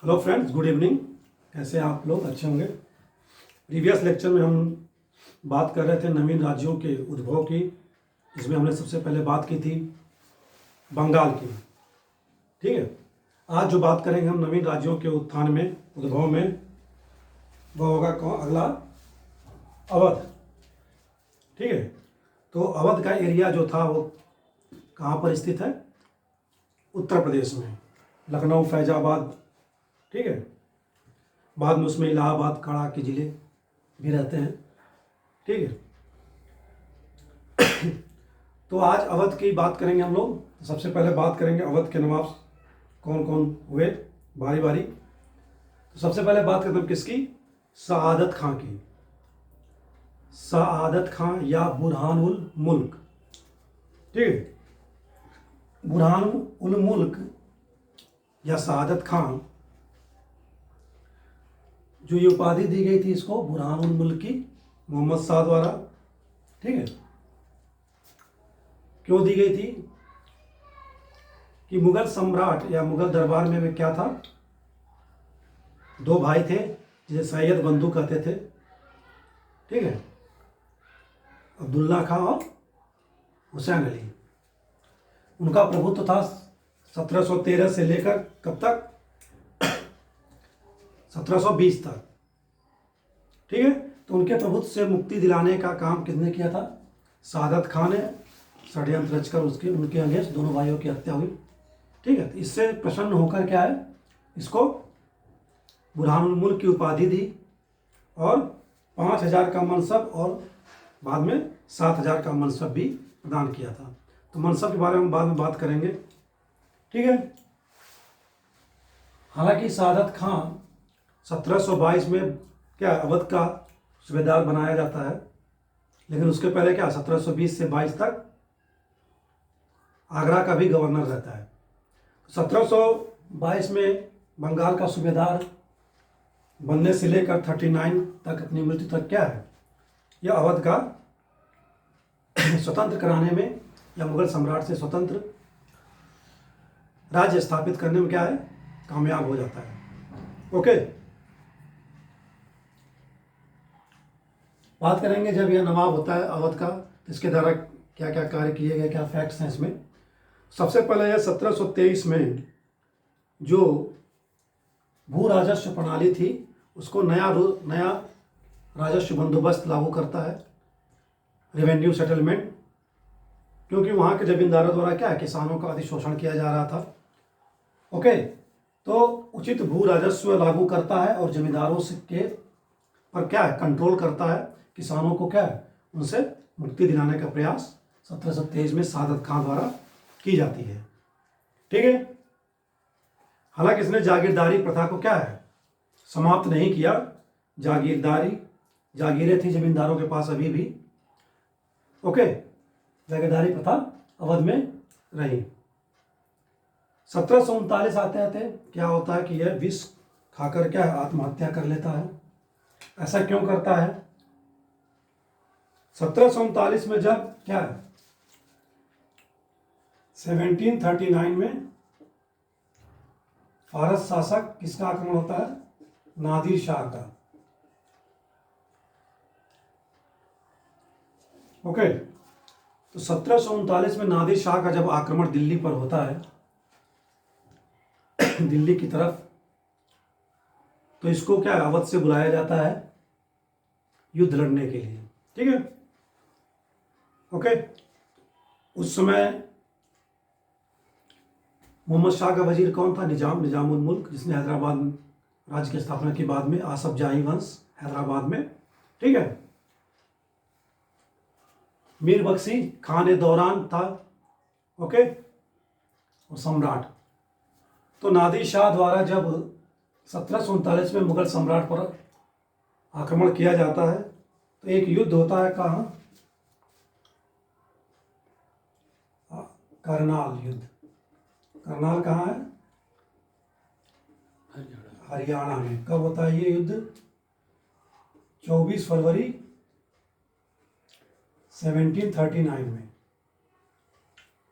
Hello friends, good evening. कैसे हैं आप लोग? अच्छे होंगे। प्रीवियस लेक्चर में हम बात कर रहे थे नवीन राज्यों के उद्भव की। इसमें हमने सबसे पहले बात की थी बंगाल की। ठीक है, आज जो बात करेंगे हम नवीन राज्यों के उत्थान में, उद्भव में, वो होगा कौन? अगला अवध। ठीक है, तो अवध का एरिया जो था वो कहाँ पर स्थित है? उत्तर प्रदेश में, लखनऊ, फैजाबाद। ठीक है, बाद में उसमें इलाहाबाद, काड़ा के ज़िले भी रहते हैं। ठीक है, तो आज अवध की बात करेंगे हम लोग। तो सबसे पहले बात करेंगे अवध के नवाब कौन कौन हुए, बारी बारी। तो सबसे पहले बात करते हैं किसकी? सआदत खां की। सआदत खां या बुरहानुल मुल्क। ठीक है, बुरहानुल मुल्क या सआदत खां, जो ये उपाधि दी गई थी इसको बुरहानुल मुल्क की, मोहम्मद शाह द्वारा। ठीक है, क्यों दी गई थी? कि मुगल सम्राट या मुगल दरबार में क्या था, दो भाई थे जिसे सैयद बंधु कहते थे। ठीक है, अब्दुल्ला खां और हुसैन अली। उनका प्रभुत्व था 1713 से लेकर कब तक? 1720 तक। ठीक है, तो उनके प्रभुत्व से मुक्ति दिलाने का काम किसने किया था? सआदत खां ने षड्यंत्र रचकर उसके उनके अगेंस्ट दोनों भाइयों की हत्या हुई। ठीक है, तो इससे प्रसन्न होकर क्या है, इसको बुरहानुल मुल्क की उपाधि दी और 5000 का मनसब और बाद में 7000 का मनसब भी प्रदान किया था। तो मनसब के बारे में बाद में बात करेंगे। ठीक है, हालांकि सआदत खां 1722 में क्या अवध का सूबेदार बनाया जाता है, लेकिन उसके पहले क्या 1720 से 22 तक आगरा का भी गवर्नर रहता है। 1722 में बंगाल का सूबेदार बनने से लेकर 39 तक, अपनी मृत्यु तक क्या है, यह अवध का स्वतंत्र कराने में या मुगल सम्राट से स्वतंत्र राज्य स्थापित करने में क्या है, कामयाब हो जाता है। ओके, बात करेंगे जब यह नवाब होता है अवध का, तो इसके द्वारा क्या क्या कार्य किए गए, क्या फैक्ट्स हैं इसमें। सबसे पहले यह 1723 में जो भू राजस्व प्रणाली थी उसको नया राजस्व बंदोबस्त लागू करता है, रेवेन्यू सेटलमेंट। क्योंकि वहाँ के जमींदारों द्वारा क्या है, किसानों का अधिशोषण किया जा रहा था। ओके, तो उचित भू राजस्व लागू करता है और जमींदारों से के पर क्या है, कंट्रोल करता है। किसानों को क्या है, उनसे मुक्ति दिलाने का प्रयास 1723 में सआदत खां द्वारा की जाती है। ठीक है, हालांकि इसने जागीरदारी प्रथा को क्या है, समाप्त नहीं किया। जागीरें थी जमींदारों के पास अभी भी। ओके, जागीरदारी प्रथा अवध में रही। 1739 आते आते क्या होता है कि यह विष खाकर क्या है, आत्महत्या कर लेता है। ऐसा क्यों करता है? 1739 में जब क्या है, 1739 में फारस शासक किसका आक्रमण होता है? नादिर शाह का। ओके, तो 1739 में नादिर शाह का जब आक्रमण दिल्ली पर होता है, दिल्ली की तरफ, तो इसको क्या अवध से बुलाया जाता है युद्ध लड़ने के लिए। ठीक है, ओके, उस समय मोहम्मद शाह का वजीर कौन था? निजामुल मुल्क, जिसने हैदराबाद राज्य की स्थापना की बाद में, आसफ जाही वंश हैदराबाद में। ठीक है, मीर बख्शी खान दौरान था। ओके, और सम्राट। तो नादिर शाह द्वारा जब 1739 में मुगल सम्राट पर आक्रमण किया जाता है, तो एक युद्ध होता है। कहाँ? करनाल युद्ध। करनाल कहाँ है? हरियाणा में। कब होता है ये युद्ध? 24 फरवरी 1739 में।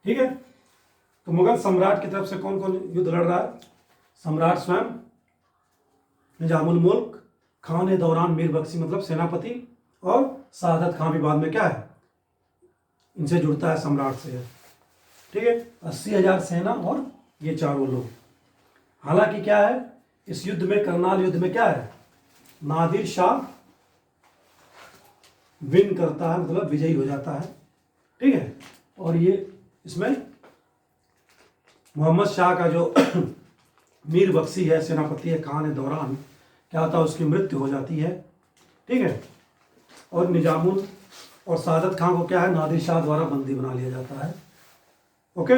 ठीक है, तो मुगल सम्राट की तरफ से कौन कौन युद्ध लड़ रहा है? सम्राट स्वयं, निजामुल मुल्क, खान दौरान मीर बख्शी मतलब सेनापति, और सादत खां भी बाद में क्या है, इनसे जुड़ता है, सम्राट से। ठीक है, 80,000 सेना और ये चारों लोग। हालांकि क्या है, इस युद्ध में, करनाल युद्ध में क्या है, नादिर शाह विन करता है, मतलब विजयी हो जाता है। ठीक है, और ये इसमें मोहम्मद शाह का जो मीर बख्शी है, सेनापति है, खान दौरान, क्या होता है, उसकी मृत्यु हो जाती है। ठीक है, और निजामुल और सादत खां को क्या है, नादिर शाह द्वारा बंदी बना लिया जाता है। ओके,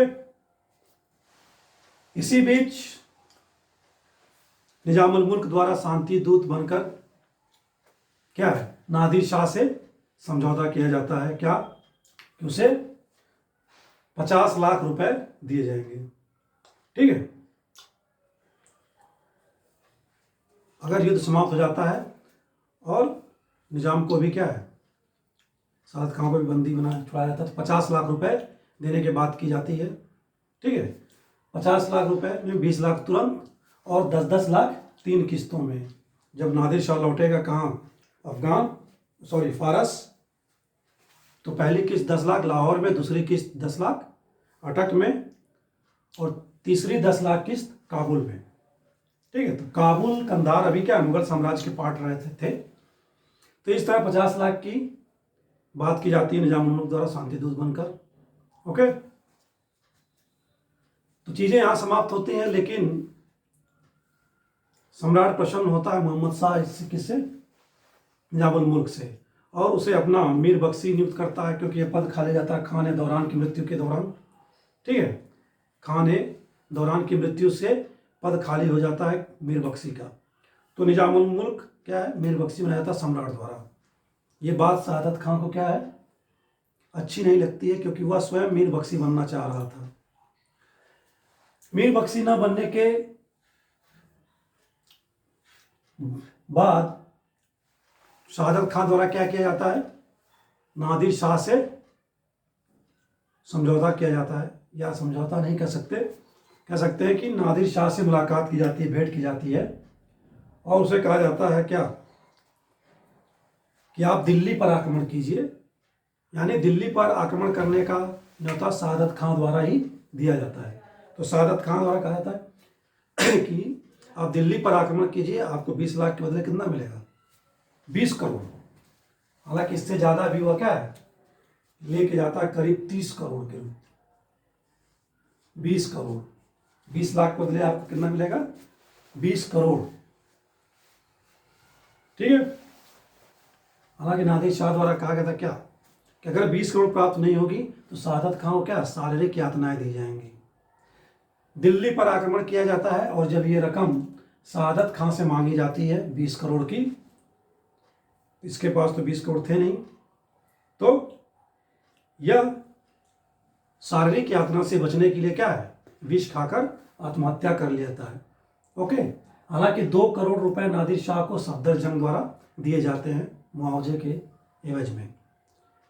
इसी बीच निजामुल मुल्क द्वारा शांति दूत बनकर क्या है, नादिर शाह से समझौता किया जाता है, क्या कि उसे 50 लाख रुपए दिए जाएंगे। ठीक है, अगर युद्ध समाप्त हो जाता है, और निजाम को भी क्या है, सादत खां को भी बंदी बना छुड़ाया जाता है, तो 50 लाख रुपए देने की बात की जाती है। ठीक है, 50 लाख रुपए में 20 लाख तुरंत, और 10-10 लाख 3 किस्तों में। जब नादिर शाह लौटेगा कहाँ, फारस, तो पहली किस्त 10 लाख लाहौर में, दूसरी किस्त 10 लाख अटक में, और तीसरी 10 लाख किस्त काबुल में। ठीक है, तो काबुल, कंधार अभी क्या मुगल साम्राज्य के पार्ट रहे थे। तो इस तरह 50 लाख की बात की जाती है निजामुल मुल्क द्वारा शांति दूत बनकर। ओके, तो चीजें यहां समाप्त होती हैं, लेकिन सम्राट प्रसन्न होता है मोहम्मद शाह किससे, निजामुल मुल्क से, और उसे अपना मीर बख्शी नियुक्त करता है, क्योंकि यह पद खा लिया जाता है खान दौरान की मृत्यु के दौरान। ठीक है, खान दौरान की मृत्यु से पद खाली हो जाता है मीर बख्शी का। तो निजामुल मुल्क क्या है, मीर बख्शी बनाया जाता सम्राट द्वारा। ये बात सादत खां को क्या है, अच्छी नहीं लगती है, क्योंकि वह स्वयं मीर बख्शी बनना चाह रहा था। मीर बख्शी न बनने के बाद सादत खां द्वारा क्या किया जाता है, नादिर शाह से समझौता किया जाता है, या समझौता नहीं कह सकते हैं कि नादिर शाह से मुलाकात की जाती है, भेंट की जाती है, और उसे कहा जाता है क्या, कि आप दिल्ली पर आक्रमण कीजिए। यानी दिल्ली पर आक्रमण करने का न्योता सादत खां द्वारा ही दिया जाता है। तो सादत खां द्वारा कहा जाता है कि आप दिल्ली पर आक्रमण कीजिए, आपको 20 लाख के बदले कितना मिलेगा, 20 करोड़। हालांकि इससे ज़्यादा भी हुआ क्या है, लेके जाता है करीब 30 करोड़ के रूप, 20 करोड़, 20 लाख के बदले आपको कितना मिलेगा, 20 करोड़। ठीक है, हालांकि नादिर शाह द्वारा कहा गया था क्या, कि अगर 20 करोड़ प्राप्त नहीं होगी तो सादत खां को क्या, शारीरिक यातनाएं दी जाएंगी। दिल्ली पर आक्रमण किया जाता है, और जब ये रकम सादत खां से मांगी जाती है 20 करोड़ की, इसके पास तो 20 करोड़ थे नहीं, तो यह शारीरिक यातना से बचने के लिए क्या है, विष खाकर आत्महत्या कर लेता है। ओके, हालांकि 2 करोड़ रुपए नादिर शाह को सफदर जंग द्वारा दिए जाते हैं मुआवजे के एवज में।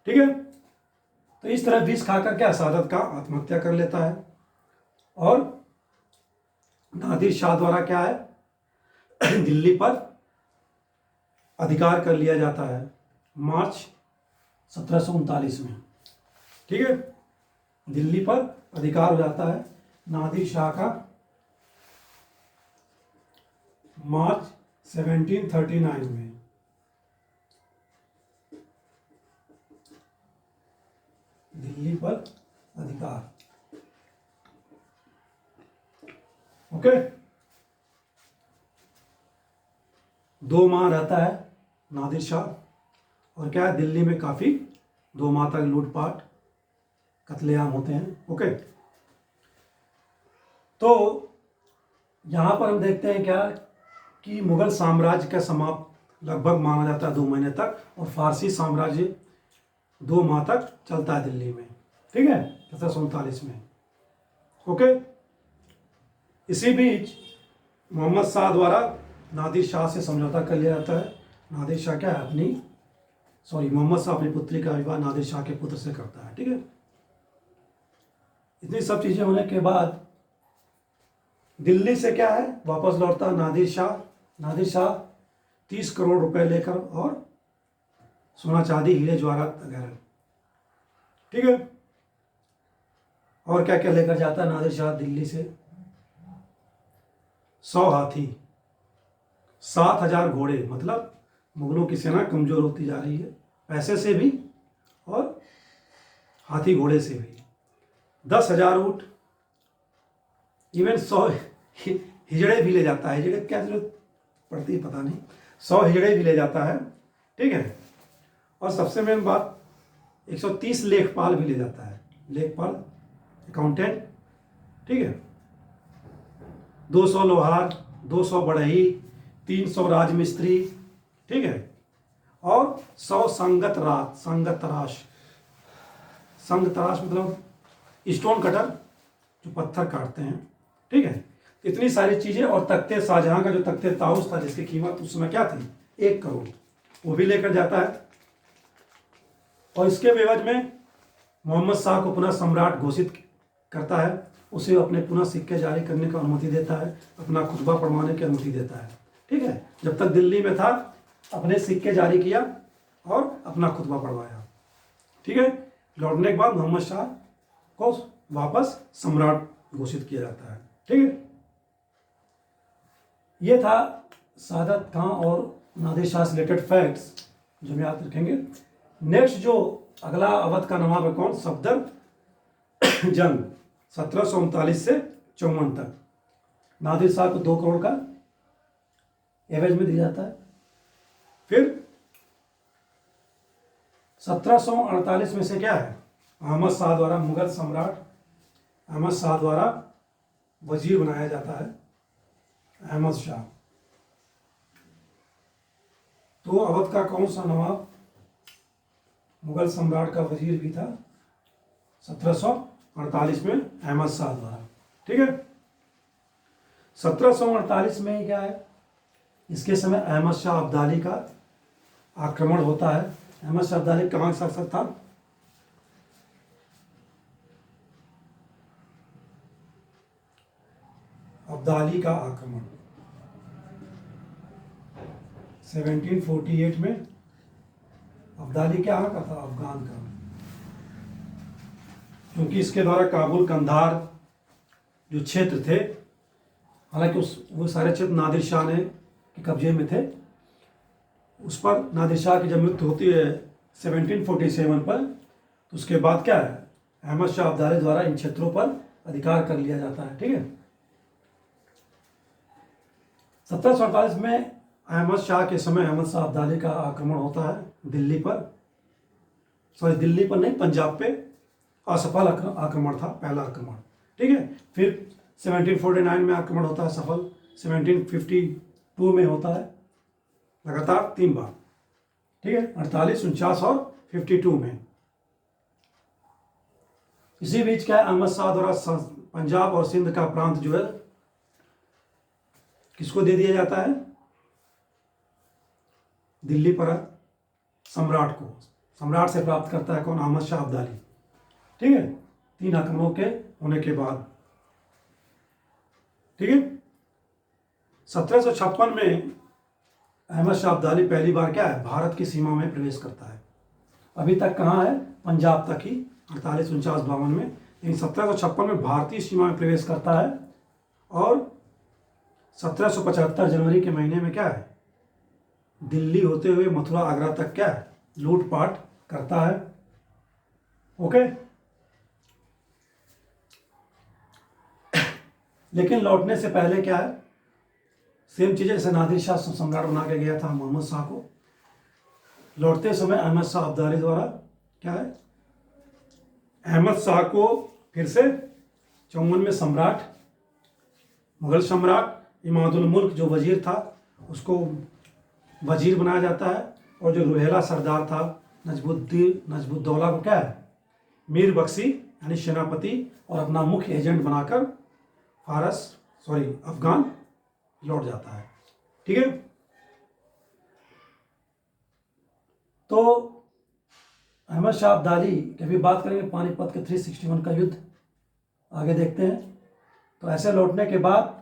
ठीक है, तो इस तरह विष खाकर क्या, सादत खां आत्महत्या कर लेता है, और नादिर शाह द्वारा क्या है, दिल्ली पर अधिकार कर लिया जाता है मार्च 1739 में। ठीक है, दिल्ली पर अधिकार हो जाता है नादिर शाह का मार्च 1739 में। दिल्ली पर अधिकार। ओके, 2 माह रहता है नादिर शाह, और क्या है, दिल्ली में काफ़ी 2 माह तक लूटपाट कत्लेआम होते हैं। ओके, तो यहाँ पर हम देखते हैं क्या, कि मुगल साम्राज्य का समाप्त लगभग माना जाता है 2 महीने तक, और फारसी साम्राज्य 2 माह तक चलता है दिल्ली में। ठीक है, 1739 में। ओके, इसी बीच मोहम्मद शाह द्वारा नादिर शाह से समझौता कर लिया जाता है। नादिर शाह क्या है, मोहम्मद शाह अपनी पुत्री का विवाह नादिर शाह के पुत्र से करता है। ठीक है, इतनी सब चीजें होने के बाद दिल्ली से क्या है, वापस लौटता नादिर शाह नादिर शाह 30 करोड़ रुपए लेकर और सोना चांदी हीरे जवाहरात वगैरह, ठीक है। और क्या क्या लेकर जाता है नादिर शाह दिल्ली से? 100 हाथी, 7,000 घोड़े, मतलब मुगलों की सेना कमजोर होती जा रही है, पैसे से भी और हाथी घोड़े से भी। 10,000 ऊँट, इवन 100 हिजड़े भी ले जाता है। हिजड़े क्या जरूरत पड़ती है पता नहीं, 100 हिजड़े भी ले जाता है, ठीक है। और सबसे मेन बात, 130 लेखपाल भी ले जाता है, लेखपाल अकाउंटेंट, ठीक है। 200 लोहार, 200 बढ़ई, 300 राजमिस्त्री, ठीक है। और 100 संगत तराश मतलब स्टोन कटर, जो पत्थर काटते हैं, ठीक है। इतनी सारी चीजें। और तख्ते, शाहजहां का जो तख्ते ताउस था जिसकी कीमत उस समय क्या थी, 1 करोड़, वो भी लेकर जाता है। और इसके एवज में मोहम्मद शाह को पुनः सम्राट घोषित करता है, उसे अपने पुनः सिक्के जारी करने की अनुमति देता है, अपना खुतबा पढ़वाने की अनुमति देता है, ठीक है। जब तक दिल्ली में था अपने सिक्के जारी किया और अपना खुतबा पढ़वाया, ठीक है। लौटने के बाद मोहम्मद शाह को वापस सम्राट घोषित किया जाता है, ठीक है। ये था सादत खां और नादिर शाह से रिलेटेड फैक्ट्स जो हम याद रखेंगे। नेक्स्ट जो अगला अवध का नवाब है कौन, सफदर जंग, 1739 से 54 तक। नादिर शाह को 2 करोड़ का एवज में दिया जाता है। फिर 1748 में से क्या है, अहमद शाह द्वारा, मुगल सम्राट अहमद शाह द्वारा वजीर बनाया जाता है अहमद शाह। तो अवध का कौन सा नवाब मुगल सम्राट का वजीर भी था 1748 में, अहमद शाह द्वारा, ठीक है। 1748 में क्या है, इसके समय अहमद शाह अब्दाली का आक्रमण होता है। अहमद शाह अब्दाली कहाँ का शासक था, अब्दाली का आक्रमण 1748 में। अब्दाली क्या का था, अफगान का, क्योंकि इसके द्वारा काबुल, कंधार जो क्षेत्र थे, हालांकि वो सारे क्षेत्र नादिर शाह ने के कब्जे में थे, उस पर नादिर शाह की जब मृत्यु होती है 1747 पर, तो उसके बाद क्या है, अहमद शाह अब्दाली द्वारा इन क्षेत्रों पर अधिकार कर लिया जाता है, ठीक है। 1748 में अहमद शाह के समय अहमद शाह अब्दाली का आक्रमण होता है दिल्ली पर, दिल्ली पर नहीं, पंजाब पे असफल आक्रमण था, पहला आक्रमण, ठीक है। फिर 1749 में आक्रमण होता है सफल, 1752 में होता है, लगातार 3 बार, ठीक है, 48, 49 और 52 में। इसी बीच क्या है, अहमद शाह द्वारा पंजाब और सिंध का प्रांत जो है किसको दे दिया जाता है, दिल्ली पर सम्राट को। सम्राट से प्राप्त करता है कौन, अहमद शाह अब्दाली, ठीक है, 3 आक्रमणों के होने के बाद, ठीक है। 1756 में अहमद शाह अब्दाली पहली बार क्या है, भारत की सीमा में प्रवेश करता है। अभी तक कहाँ है, पंजाब तक ही, 48, 49, 52 में, लेकिन 1756 में भारतीय सीमा में प्रवेश करता है। और 1775 जनवरी के महीने में क्या है, दिल्ली होते हुए मथुरा, आगरा तक क्या है, लूटपाट करता है, ओके। लेकिन लौटने से पहले क्या है, सेम चीजें जैसे नादिर शाह सम्राट बना के गया था मोहम्मद शाह को, लौटते समय अहमद शाह अब्दाली द्वारा क्या है, अहमद शाह को फिर से 54 में सम्राट, मुगल सम्राट इमादुल मुल्क जो वजीर था उसको वजीर बनाया जाता है। और जो रुहेला सरदार था नजबुद्दौला को क्या है, मीर बख्शी यानी सेनापति और अपना मुख्य एजेंट बनाकर अफगान लौट जाता है, ठीक है। तो अहमद शाह अब्दाली की भी बात करेंगे, पानीपत के 361 का युद्ध आगे देखते हैं। तो ऐसे लौटने के बाद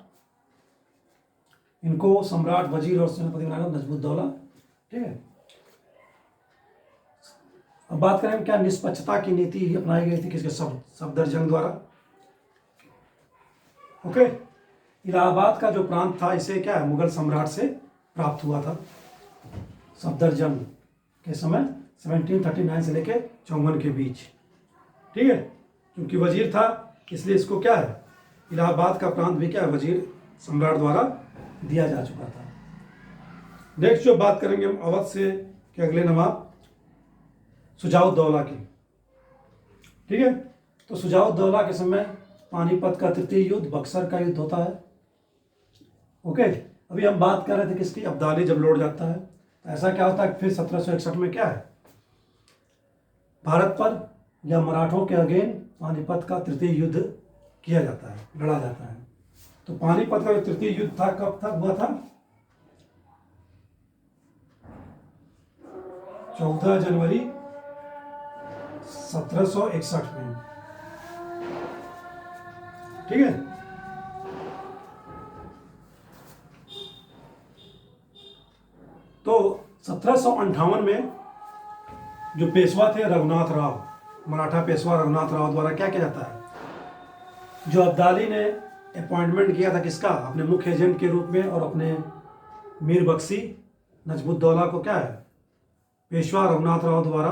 इनको सम्राट, वजीर और सेनापति बनाया नजमुद्दौला। ठीक है। अब बात करें क्या निष्पक्षता की नीति अपनाई गई थी किसके, सफदरजंग द्वारा। ओके। इलाहाबाद का जो प्रांत था इसे क्या है, मुगल सम्राट से प्राप्त हुआ था सफदरजंग के समय 1739 से लेके 54 के बीच। ठीक है। क्योंकि वजीर था इसलिए इसको क्या है, इलाहाबाद का प्रांत भी क्या है, वजीर सम्राट द्वारा दिया जा चुका था। नेक्स्ट जो बात करेंगे हम अवध से के अगले नवाब शुजाउद्दौला की। ठीक है। तो शुजाउद्दौला के समय पानीपत का तृतीय युद्ध, बक्सर का युद्ध होता है। ओके। अभी हम बात कर रहे थे किसकी, अब्दाली जब लौट जाता है तो ऐसा क्या होता है, फिर 1761 में क्या है, भारत पर या मराठों के अगेन पानीपत का तृतीय युद्ध किया जाता है, लड़ा जाता है। तो पानीपत का जो तृतीय युद्ध था कब तक हुआ था, 14 जनवरी 1761 में। ठीक है। तो 1758 में जो पेशवा थे रघुनाथ राव, मराठा पेशवा रघुनाथ राव द्वारा क्या किया जाता है, जो अब्दाली ने अपॉइंटमेंट किया था किसका, अपने मुख्य एजेंट के रूप में, और अपने मीर बख्शी नजमुद्दौला को क्या है, पेशवा रघुनाथ राव द्वारा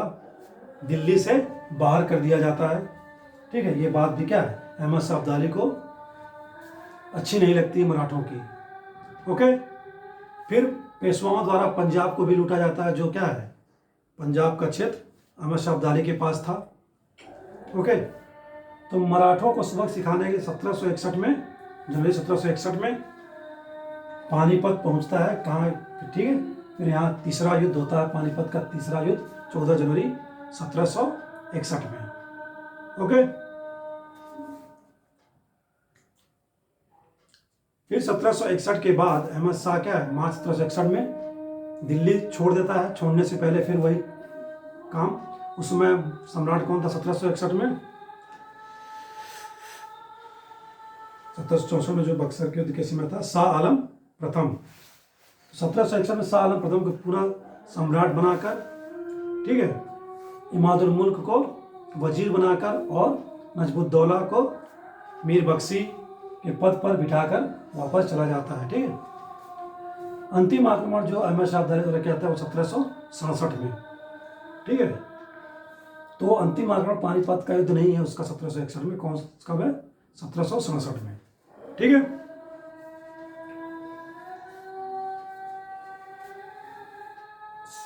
दिल्ली से बाहर कर दिया जाता है। ठीक है। ये बात भी क्या है, अहमद शाह अब्दाली को अच्छी नहीं लगती मराठों की। ओके। फिर पेशवाओं द्वारा पंजाब को भी लूटा जाता है, जो क्या है, पंजाब का क्षेत्र अहमद शाह अब्दाली के पास था। ओके। तो मराठों को सबक सिखाने के 1761 में, जनवरी 1761 में पानीपत पहुंचता है। कहाँ, ठीक है। फिर यहाँ तीसरा युद्ध होता है, पानीपत का तीसरा युद्ध 14 जनवरी 1761 में। ओके। फिर 1761 के बाद अहमद शाह क्या है, मार्च 1761 में दिल्ली छोड़ देता है। छोड़ने से पहले फिर वही काम, उस समय सम्राट कौन था 1761 में, 1764 में जो बक्सर के युद्ध के समय था, शाह आलम प्रथम। 1761 में शाह आलम प्रथम को पूरा सम्राट बनाकर, ठीक है, इमादुल मुल्क को वजीर बनाकर और नजमुद्दौला को मीर बख्शी के पद पर बिठाकर वापस चला जाता है। ठीक है। अंतिम आक्रमण जो अहमद शाह अब्दाली द्वारा किया था वो 1767 में। ठीक है। तो अंतिम आक्रमण पानीपत का युद्ध नहीं है उसका 1761 में, कौन कब है, 1767 में। ठीक है।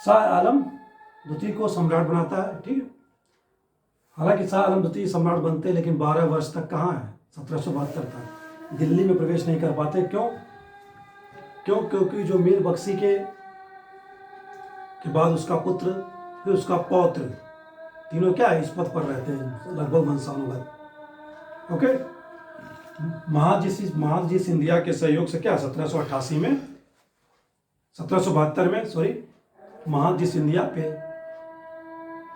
शाह आलम द्वितीय को सम्राट बनाता है। ठीक है। हालांकि शाह आलम द्वितीय सम्राट बनते लेकिन 12 वर्ष तक कहाँ है, 1772 तक दिल्ली में प्रवेश नहीं कर पाते। क्यों? क्योंकि जो मीर बख्शी के बाद उसका पुत्र, फिर उसका पौत्र, तीनों क्या है, इस पद पर रहते हैं लगभग वंशानुगत। ओके। महादजी सिंधिया के सहयोग से क्या 1788 में, 1772 में सॉरी, महादजी सिंधिया पे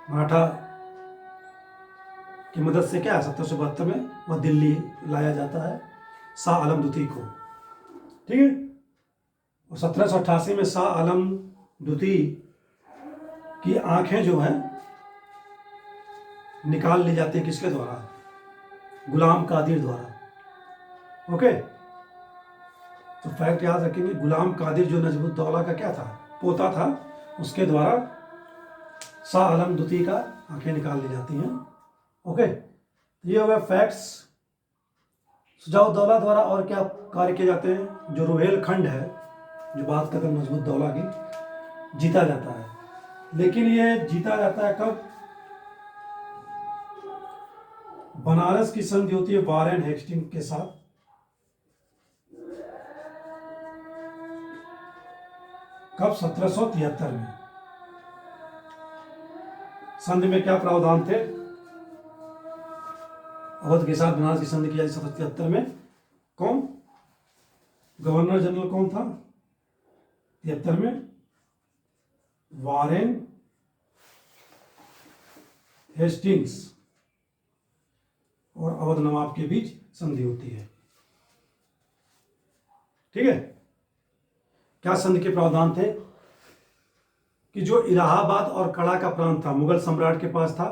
मराठा की मदद से क्या है 1772 में वह दिल्ली लाया जाता है शाह आलम द्वितीय को। ठीक है। और 1788 में शाह आलम द्वितीय की आंखें जो है निकाल ली जाती है, किसके द्वारा, गुलाम कादिर द्वारा। ओके। तो फैक्ट याद रखेंगे, गुलाम कादिर जो नजमुद्दौला का क्या था, पोता था, उसके द्वारा शाह आलम द्वितीय का आंखें निकाल ली जाती हैं। ओके। ये हो गया फैक्ट्स। शुजाउद्दौला द्वारा और क्या कार्य किए जाते हैं, जो रुहेलखंड है, जो बात करते हैं नजमुद्दौला की, जीता जाता है। लेकिन ये जीता जाता है कब, बनारस की संधि होती है वारेन हेस्टिंग के साथ। कब, 1773 में। संधि में क्या प्रावधान थे, अवध के साथ बनारस की संधि की जाती 1773 में। कौन गवर्नर जनरल कौन था 73 में, वारेन हेस्टिंग्स और अवध नवाब के बीच संधि होती है। ठीक है। क्या संधि के प्रावधान थे कि जो इलाहाबाद और कड़ा का प्रांत था मुगल सम्राट के पास था।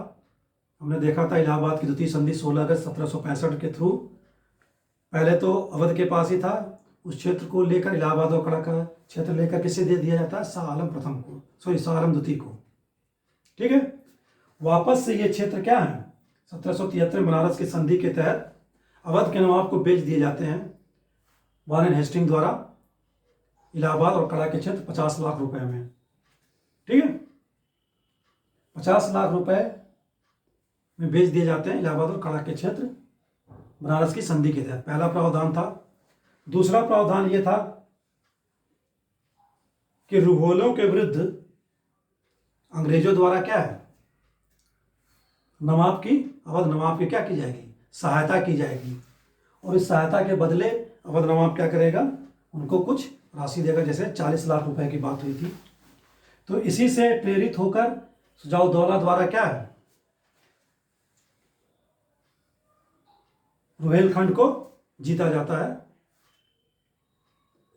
हमने देखा था इलाहाबाद की द्वितीय संधि 16 अगस्त 1765 के थ्रू। पहले तो अवध के पास ही था, उस क्षेत्र को लेकर इलाहाबाद और कड़ा का क्षेत्र लेकर किसे दे दिया जाता है, शाह आलम प्रथम को, शाह आलम द्वितीय को। ठीक है, वापस से ये क्षेत्र क्या है, 1773 बनारस की संधि के तहत अवध के नवाब को बेच दिए जाते हैं वारेन हेस्टिंग द्वारा इलाहाबाद और कड़ा के क्षेत्र 50 लाख रुपए में। ठीक है, 50 लाख रुपए में बेच दिए जाते हैं इलाहाबाद और कड़ा के क्षेत्र बनारस की संधि के तहत। पहला प्रावधान था। दूसरा प्रावधान यह था कि रुघोलों के विरुद्ध अंग्रेजों द्वारा क्या है, नवाब की, अवध नवाब की क्या की जाएगी, सहायता की जाएगी, और इस सहायता के बदले अवध नवाब क्या करेगा, उनको कुछ राशि देगा, जैसे 40 लाख रुपए की बात हुई थी। तो इसी से प्रेरित होकर सुजाउद्दौला द्वारा क्या है, रुहेलखंड को जीता जाता है,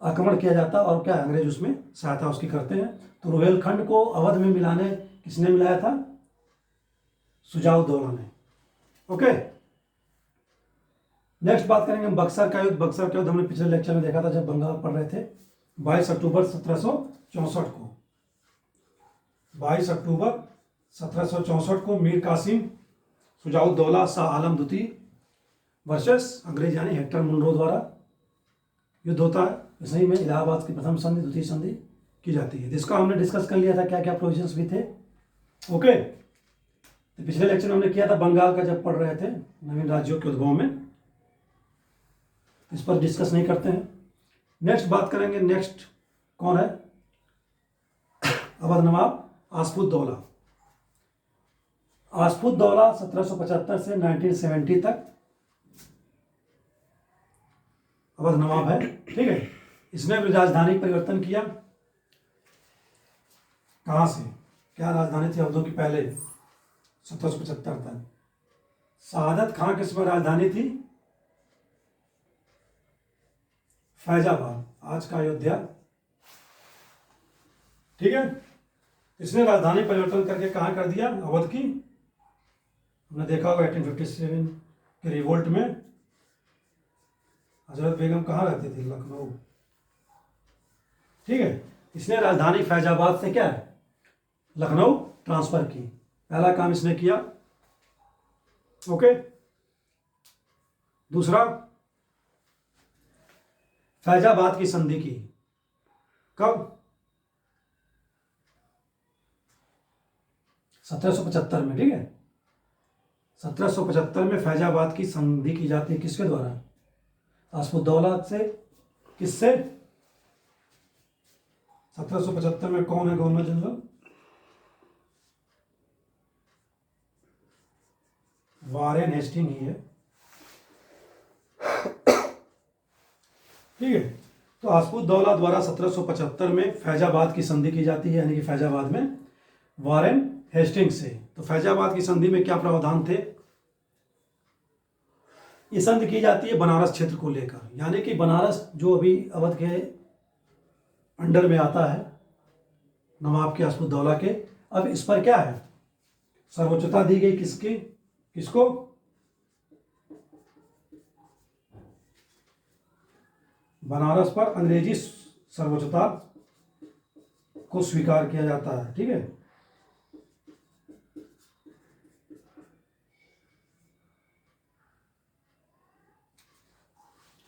आक्रमण किया जाता है, और क्या अंग्रेज उसमें सहायता उसकी करते हैं। तो रुहेलखंड को अवध में मिलाने किसने मिलाया था, सुजाउद्दौला ने। ओके, नेक्स्ट बात करेंगे हम बक्सर का युद्ध। बक्सर का युद्ध हमने पिछले लेक्चर में देखा था जब बंगाल पढ़ रहे थे। 22 अक्टूबर 1764 को 22 अक्टूबर 1764 को मीर कासिम, सुजाउद्दौला, शाह आलम द्वितीय वर्सेस अंग्रेज यानी हेक्टर मुनरो द्वारा युद्ध होता है। इसी में इलाहाबाद की प्रथम संधि द्वितीय संधि की जाती है, जिसका हमने डिस्कस कर लिया था क्या क्या प्रोविजंस भी थे। ओके, तो पिछले लेक्चर में हमने किया था बंगाल का जब पढ़ रहे थे नवीन राज्यों के उद्भव में, इस पर डिस्कस नहीं करते हैं। नेक्स्ट बात करेंगे, नेक्स्ट कौन है, अवध नवाब आसफुद्दौला। आसफुद्दौला 1775 से 1970 तक अवध नवाब है। ठीक है, इसने भी राजधानी परिवर्तन किया। कहां से, क्या राजधानी थी अवधों की पहले 1775 तक, शहादत खां किस में राजधानी थी, फैजाबाद, आज का अयोध्या। ठीक है, इसने राजधानी परिवर्तन करके कहां कर दिया, अवध की। हमने देखा होगा 1857 के रिवोल्ट में हजरत बेगम कहाँ रहती थी, लखनऊ। ठीक है, इसने राजधानी फैजाबाद से क्या है, लखनऊ ट्रांसफर की। पहला काम इसने किया। ओके, दूसरा फैजाबाद की संधि की कब, 1775 में। ठीक है, 1775 में फैजाबाद की संधि की जाती है, किसके द्वारा, आसफुद्दौला से। किससे, 1775 में कौन है गवर्नर जनरल, वारेन हेस्टिंग ही है। ठीक है, तो आसफुद्दौला द्वारा 1775 में फैजाबाद की संधि की जाती है, यानी कि फैजाबाद में वारेन हेस्टिंग से। तो फैजाबाद की संधि में क्या प्रावधान थे, ये संधि की जाती है बनारस क्षेत्र को लेकर, यानी कि बनारस जो अभी अवध के अंडर में आता है नवाब के आसफुद्दौला के, अब इस पर क्या है, सर्वोच्चता दी गई, किसकी, किसको, बनारस पर अंग्रेजी सर्वोच्चता को स्वीकार किया जाता है। ठीक है,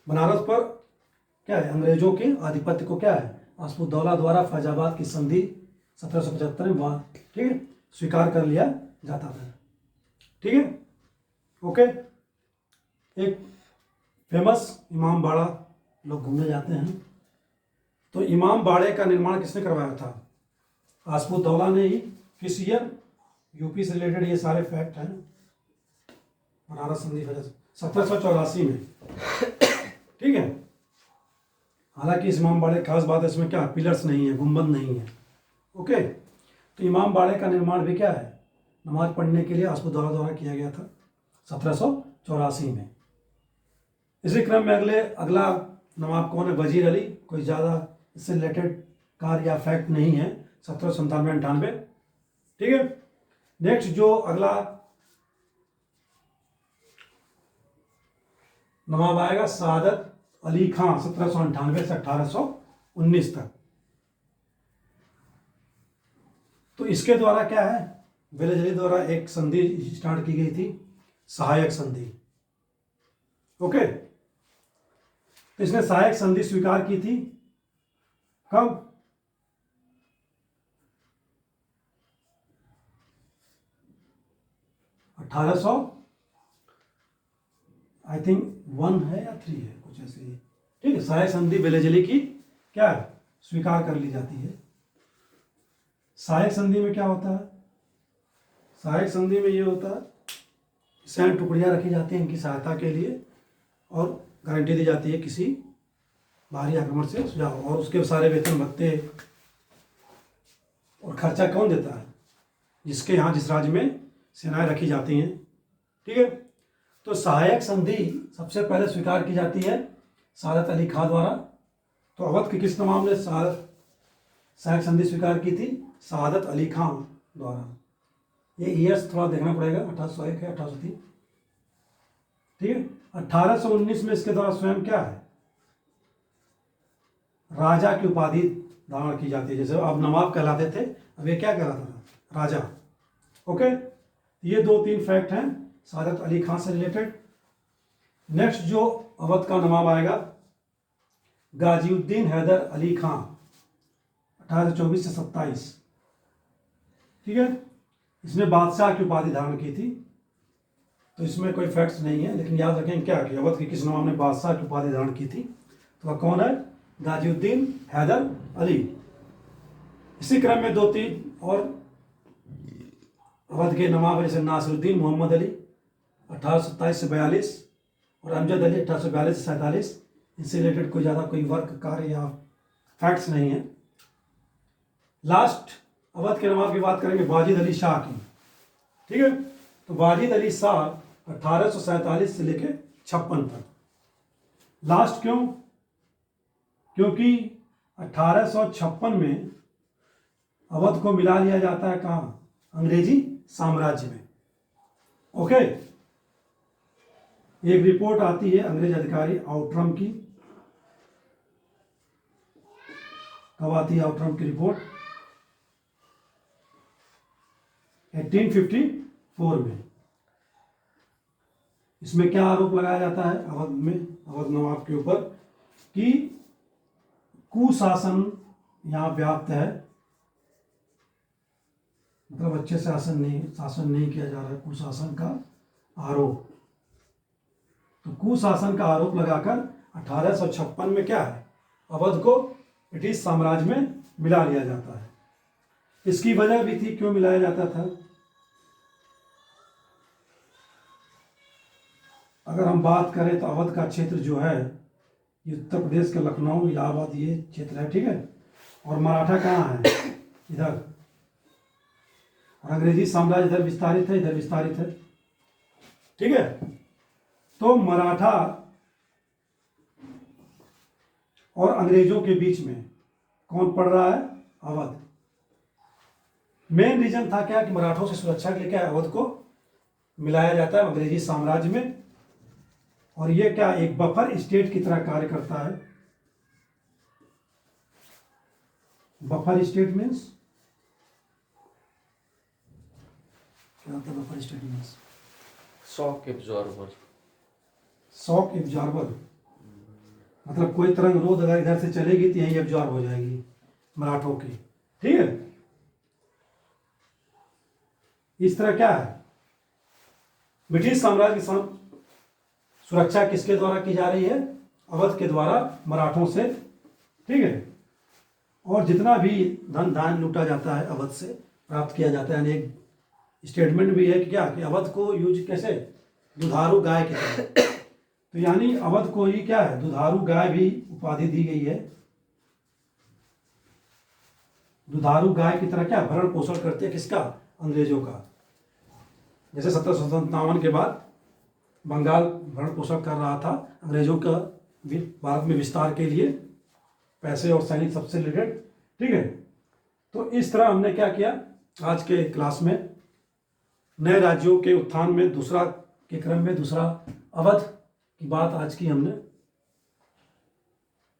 बनारस पर क्या है, अंग्रेजों के आधिपत्य को क्या है, आसफुद्दौला द्वारा फैजाबाद की संधि 1775 में वहां, ठीक है, स्वीकार कर लिया जाता था। ठीक है, ओके। एक फेमस इमाम बाड़ा लोग घूमने जाते हैं, तो इमाम बाड़े का निर्माण किसने करवाया था, आसफुद्दौला ने ही। किस ईयर, यूपी से रिलेटेड ये सारे फैक्ट हैं। बनारस संधि 1784 में। ठीक है, हालांकि इस इमाम बाड़े खास बात है, इसमें क्या पिलर्स नहीं है, गुंबद नहीं है। ओके, तो इमाम बाड़े का निर्माण भी क्या है, नमाज पढ़ने के लिए आसफुद्दौला द्वारा किया गया था 1784 में। इसी क्रम में अगला नवाब कौन है, वजीर अली। कोई ज़्यादा इससे रिलेटेड कार्य या फैक्ट नहीं है 1797-98। ठीक है। नेक्स्ट जो अगला नवाब आएगा सादत अली खां 1798 से 1819 तक। तो इसके द्वारा क्या है, वेलेजली द्वारा एक संधि स्टार्ट की गई थी, सहायक संधि। ओके, तो इसने सहायक संधि स्वीकार की थी कब? आई थिंक 1 है या 3 है, कुछ ऐसे ही। ठीक है, सहायक संधि वेलेजली की क्या है, स्वीकार कर ली जाती है। सहायक संधि में क्या होता है? सहायक संधि में ये होता है सैन्य टुकड़ियां रखी जाती हैं इनकी सहायता के लिए, और गारंटी दी जाती है किसी बाहरी आक्रमण से सुझाव, और उसके सारे वेतन भत्ते और खर्चा कौन देता है? जिसके यहाँ जिस राज्य में सेनाएं रखी जाती हैं। ठीक है, तो सहायक संधि सबसे पहले स्वीकार की जाती है सादत अली खां द्वारा। तो अवध के किस नवाब ने सहायक संधि स्वीकार की थी? सादत अली खां द्वारा। ये ईयर्स थोड़ा देखना पड़ेगा, 1801 है 1803। ठीक है, 1819 में इसके द्वारा स्वयं क्या है, राजा की उपाधि धारण की जाती है। जैसे अब नवाब कहलाते थे, अब ये क्या कहलाता था, राजा। ओके, ये 2-3 फैक्ट हैं सादत अली खां से रिलेटेड। नेक्स्ट जो अवध का नवाब आएगा गाजीउद्दीन हैदर अली खां 1824 से 27। ठीक है, इसने बादशाह की उपाधि धारण की थी। तो इसमें कोई फैक्ट्स नहीं है, लेकिन याद रखें क्या कि अवध के किस नवाब ने बादशाह की उपाधि धारण की थी, तो वह कौन है? गाजीउद्दीन हैदर अली। इसी क्रम में 2-3 और अवध के नवाब जैसे नासिरुद्दीन मोहम्मद अली 1827 से 42 और अमजद अली 1842 से 47। इनसे रिलेटेड कोई ज़्यादा कोई वर्क कार्य या फैक्ट्स नहीं है। लास्ट अवध के नवाब की बात करेंगे वाजिद अली शाह की। ठीक है, तो वाजिद अली शाह 1847 से लेकर 56 तक। लास्ट क्यों? क्योंकि 1856 में अवध को मिला लिया जाता है कहाँ? अंग्रेजी साम्राज्य में। ओके, एक रिपोर्ट आती है अंग्रेज अधिकारी आउट्रम की। कब आती है आउट्रम की रिपोर्ट? 1854 में। इसमें क्या आरोप लगाया जाता है अवध में, अवध नवाब के ऊपर, कि कुशासन यहाँ व्याप्त है, मतलब अच्छे से शासन नहीं किया जा रहा है, कुशासन का आरोप। तो कुशासन का आरोप लगाकर 1856 में क्या है, अवध को ब्रिटिश साम्राज्य में मिला लिया जाता है। इसकी वजह भी थी, क्यों मिलाया जाता था? अगर हम बात करें तो अवध का क्षेत्र जो है ये उत्तर प्रदेश के लखनऊ इलाहाबाद ये क्षेत्र है। ठीक है, और मराठा कहाँ है? इधर। और अंग्रेजी साम्राज्य इधर विस्तारित है, इधर विस्तारित है। ठीक है, तो मराठा और अंग्रेजों के बीच में कौन पड़ रहा है? अवध। मेन रीजन था क्या कि मराठों से सुरक्षा के लिए क्या अवध को मिलाया जाता है अंग्रेजी साम्राज्य में, और ये क्या एक बफर स्टेट की तरह कार्य करता है। बफर स्टेट मीन्स क्या होता है? Buffer state means shock absorber. Shock absorber मतलब कोई तरंग रोध अगर इधर से चलेगी तो यहीं एब्जॉर्ब हो जाएगी मराठों की। ठीक है, इस तरह क्या है, ब्रिटिश साम्राज्य की सुरक्षा किसके द्वारा की जा रही है? अवध के द्वारा मराठों से। ठीक है, और जितना भी धन धान लूटा जाता है अवध से प्राप्त किया जाता है। यानी एक स्टेटमेंट भी है कि क्या कि अवध को यूज कैसे, दुधारू गाय की तरह। तो यानी अवध को ही क्या है, दुधारू गाय भी उपाधि दी गई है। दुधारू गाय की तरह क्या भरण पोषण करते हैं किसका? अंग्रेजों का। जैसे 1757 के बाद बंगाल भरण पोषण कर रहा था अंग्रेजों का भारत में विस्तार के लिए, पैसे और सैनिक सबसे रिलेटेड। ठीक है, तो इस तरह हमने क्या किया आज के क्लास में, नए राज्यों के उत्थान में दूसरा के क्रम में दूसरा अवध की बात आज की हमने।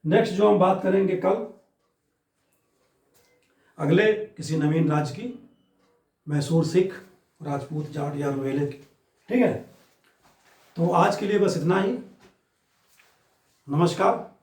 नेक्स्ट जो हम बात करेंगे कल अगले किसी नवीन राज्य की, मैसूर, सिख, राजपूत, जाट या रोहेले की। ठीक है, तो आज के लिए बस इतना ही। नमस्कार।